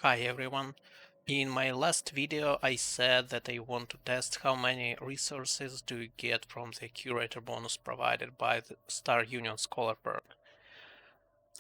Hi everyone. In my last video I said that I want to test how many resources do you get from the curator bonus provided by the Star Union Scholar perk.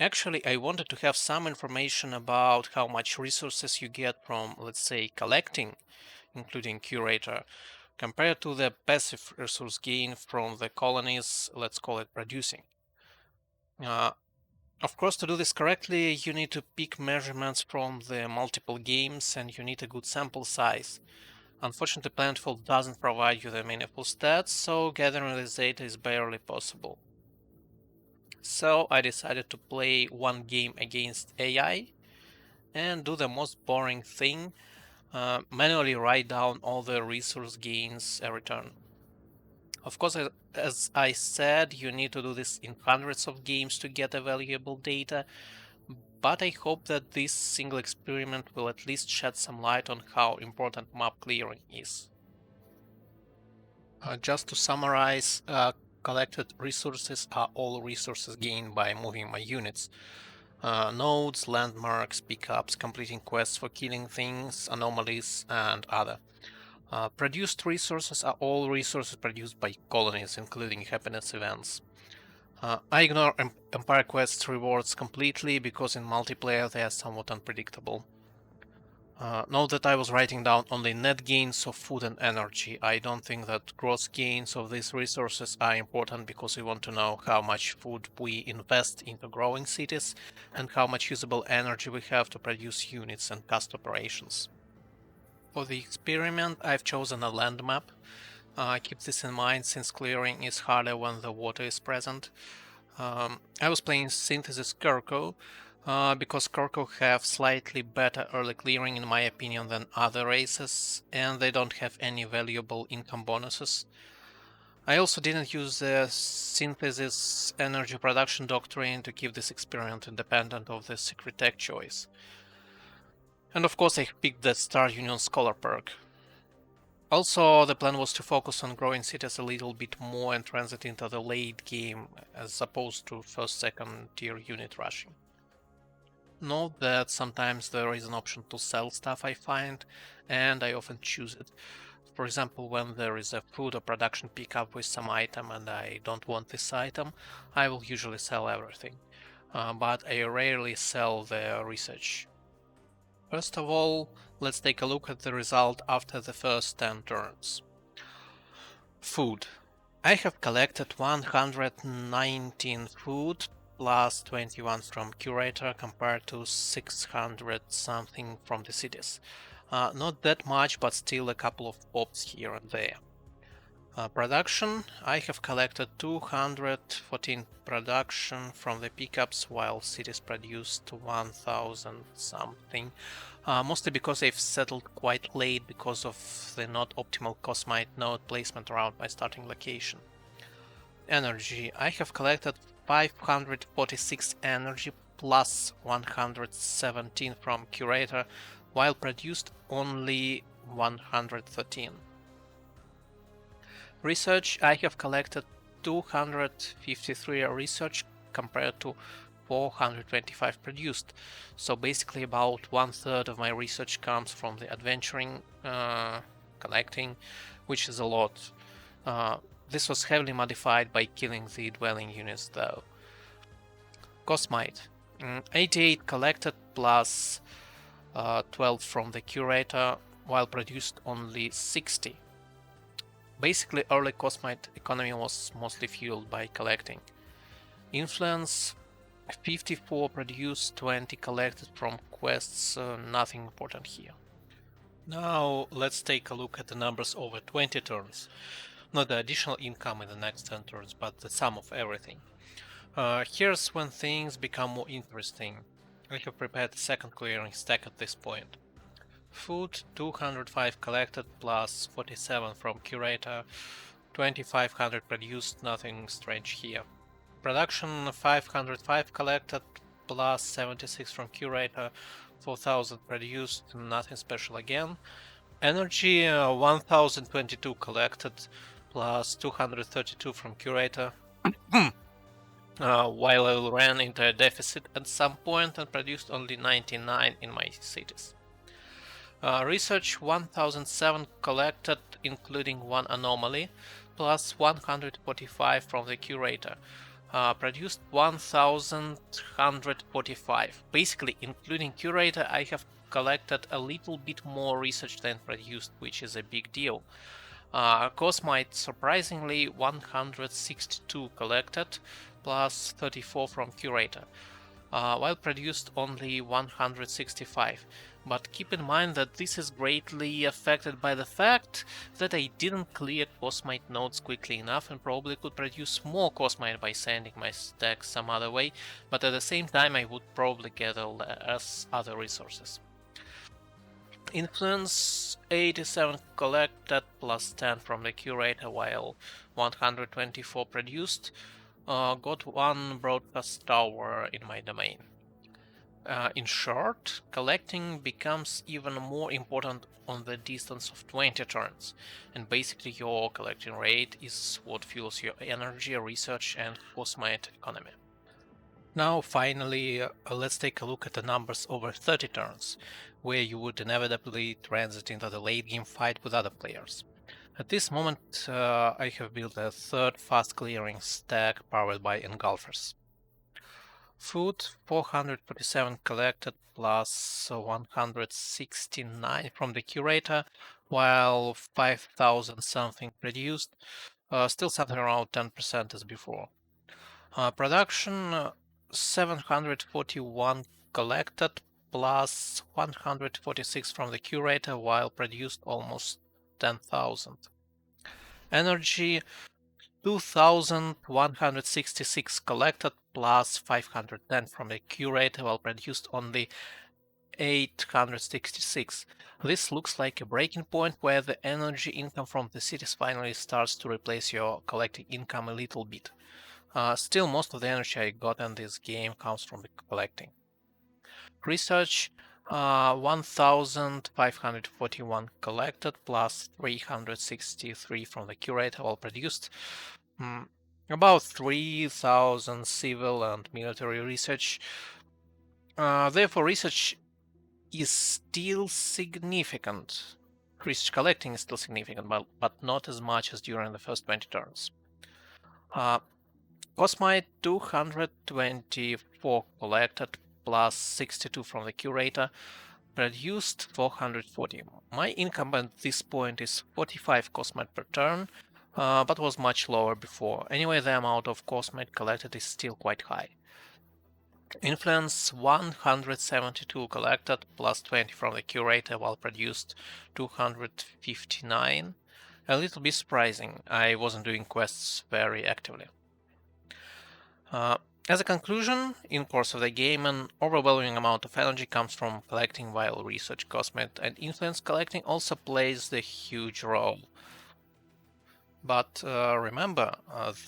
Actually, I wanted to have some information about how much resources you get from, let's say, collecting, including curator, compared to the passive resource gain from the colonies, let's call it producing. Of course, to do this correctly, you need to pick measurements from the multiple games and you need a good sample size. Unfortunately, Planetfall doesn't provide you the meaningful stats, so gathering this data is barely possible. So I decided to play one game against AI and do the most boring thing, manually write down all the resource gains every turn. Of course, as I said, you need to do this in hundreds of games to get valuable data, but I hope that this single experiment will at least shed some light on how important map clearing is. Just to summarize, collected resources are all resources gained by moving my units. Nodes, landmarks, pickups, completing quests for killing things, anomalies, and other. Produced resources are all resources produced by colonies, including happiness events. I ignore Empire Quest's rewards completely because in multiplayer they are somewhat unpredictable. Note that I was writing down only net gains of food and energy. I don't think that gross gains of these resources are important because we want to know how much food we invest into growing cities and how much usable energy we have to produce units and cast operations. For the experiment, I've chosen a land map. Keep this in mind since clearing is harder when the water is present. I was playing Synthesis Kirko because Kirko have slightly better early clearing in my opinion than other races, and they don't have any valuable income bonuses. I also didn't use the Synthesis Energy Production Doctrine to keep this experiment independent of the Secret Tech choice. And of course I picked the Star Union Scholar perk. Also, the plan was to focus on growing cities a little bit more and transit into the late game as opposed to first, second tier unit rushing. Note that sometimes there is an option to sell stuff I find, and I often choose it. For example, when there is a food or production pickup with some item and I don't want this item, I will usually sell everything. But I rarely sell the research. First of all, let's take a look at the result after the first 10 turns. Food. I have collected 119 food plus 21 from curator compared to 600 something from the cities. Not that much, but still a couple of pops here and there. Production, I have collected 214 production from the pickups while cities produced 1000 something, mostly because they've settled quite late because of the not optimal cosmite node placement around my starting location. Energy, I have collected 546 energy plus 117 from curator while produced only 113. Research, I have collected 253 research compared to 425 produced, so basically about 1/3 of my research comes from the adventuring, collecting, which is a lot. This was heavily modified by killing the dwelling units though. Cosmite, 88 collected plus 12 from the curator, while produced only 60. Basically, early cosmite economy was mostly fueled by collecting. Influence, 54 produced, 20 collected from quests, nothing important here. Now let's take a look at the numbers over 20 turns. Not the additional income in the next 10 turns, but the sum of everything. Here's when things become more interesting. I have prepared the second clearing stack at this point. Food, 205 collected plus 47 from curator, 2500 produced, nothing strange here. Production, 505 collected plus 76 from curator, 4000 produced, nothing special again. Energy, 1022 collected plus 232 from curator. while I ran into a deficit at some point and produced only 99 in my cities. Research 1007 collected, including one anomaly, plus 145 from the curator. Produced 1145. Basically, including curator, I have collected a little bit more research than produced, which is a big deal. Cosmite, surprisingly, 162 collected, plus 34 from curator, while produced only 165. But keep in mind that this is greatly affected by the fact that I didn't clear Cosmite nodes quickly enough and probably could produce more Cosmite by sending my stack some other way, but at the same time I would probably gather less other resources. Influence 87 collected plus 10 from the curator, while 124 produced. Got one broadcast tower in my domain. In short, collecting becomes even more important on the distance of 20 turns, and basically your collecting rate is what fuels your energy, research, and cosmite economy. Now, finally, let's take a look at the numbers over 30 turns, where you would inevitably transit into the late game fight with other players. At this moment, I have built a third fast clearing stack powered by engulfers. Food 447 collected plus 169 from the curator, while 5000 something produced, still something around 10% as before. Production 741 collected plus 146 from the curator, while produced almost 10,000. Energy 2166 collected plus 510 from the curator, while produced only 866. This looks like a breaking point where the energy income from the cities finally starts to replace your collecting income a little bit. Still, most of the energy I got in this game comes from the collecting. Research 1541 collected plus 363 from the curator, while produced about 3000 civil and military research. Therefore, research is still significant. Research collecting is still significant, but not as much as during the first 20 turns. Cosmite 224 collected plus 62 from the curator, produced 440. My income at this point is 45 Cosmite per turn, but was much lower before. Anyway, the amount of Cosmite collected is still quite high. Influence 172 collected plus 20 from the curator, while produced 259. A little bit surprising, I wasn't doing quests very actively. As a conclusion, in course of the game, an overwhelming amount of energy comes from collecting, while research, cosmate, and influence collecting also plays the huge role. But remember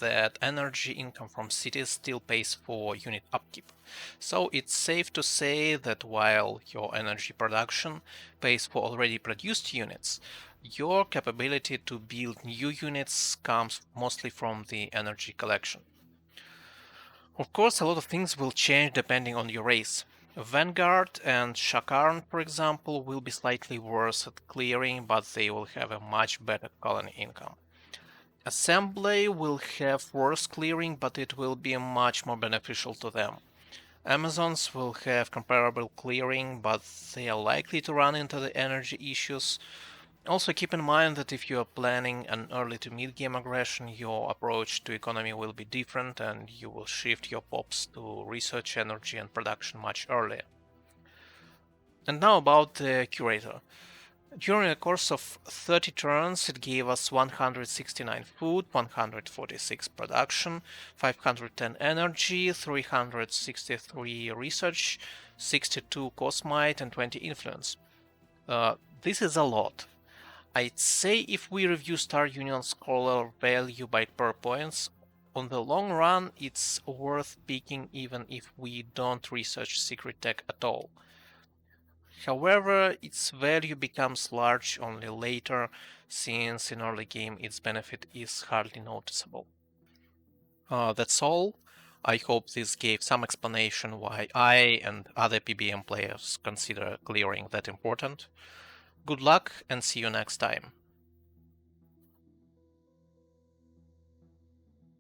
that energy income from cities still pays for unit upkeep. So it's safe to say that while your energy production pays for already produced units, your capability to build new units comes mostly from the energy collection. Of course, a lot of things will change depending on your race. Vanguard and Shakarn, for example, will be slightly worse at clearing, but they will have a much better colony income. Assembly will have worse clearing, but it will be much more beneficial to them. Amazons will have comparable clearing, but they are likely to run into the energy issues. Also keep in mind that if you are planning an early to mid-game aggression, your approach to economy will be different and you will shift your pops to research, energy, and production much earlier. And now about the curator. During a course of 30 turns, it gave us 169 food, 146 production, 510 energy, 363 research, 62 cosmite, and 20 influence. This is a lot. I'd say if we review Star Union's scholar value by per points, on the long run it's worth picking even if we don't research secret tech at all. However, its value becomes large only later, since in early game its benefit is hardly noticeable. That's all. I hope this gave some explanation why I and other PBM players consider clearing that important. Good luck and see you next time.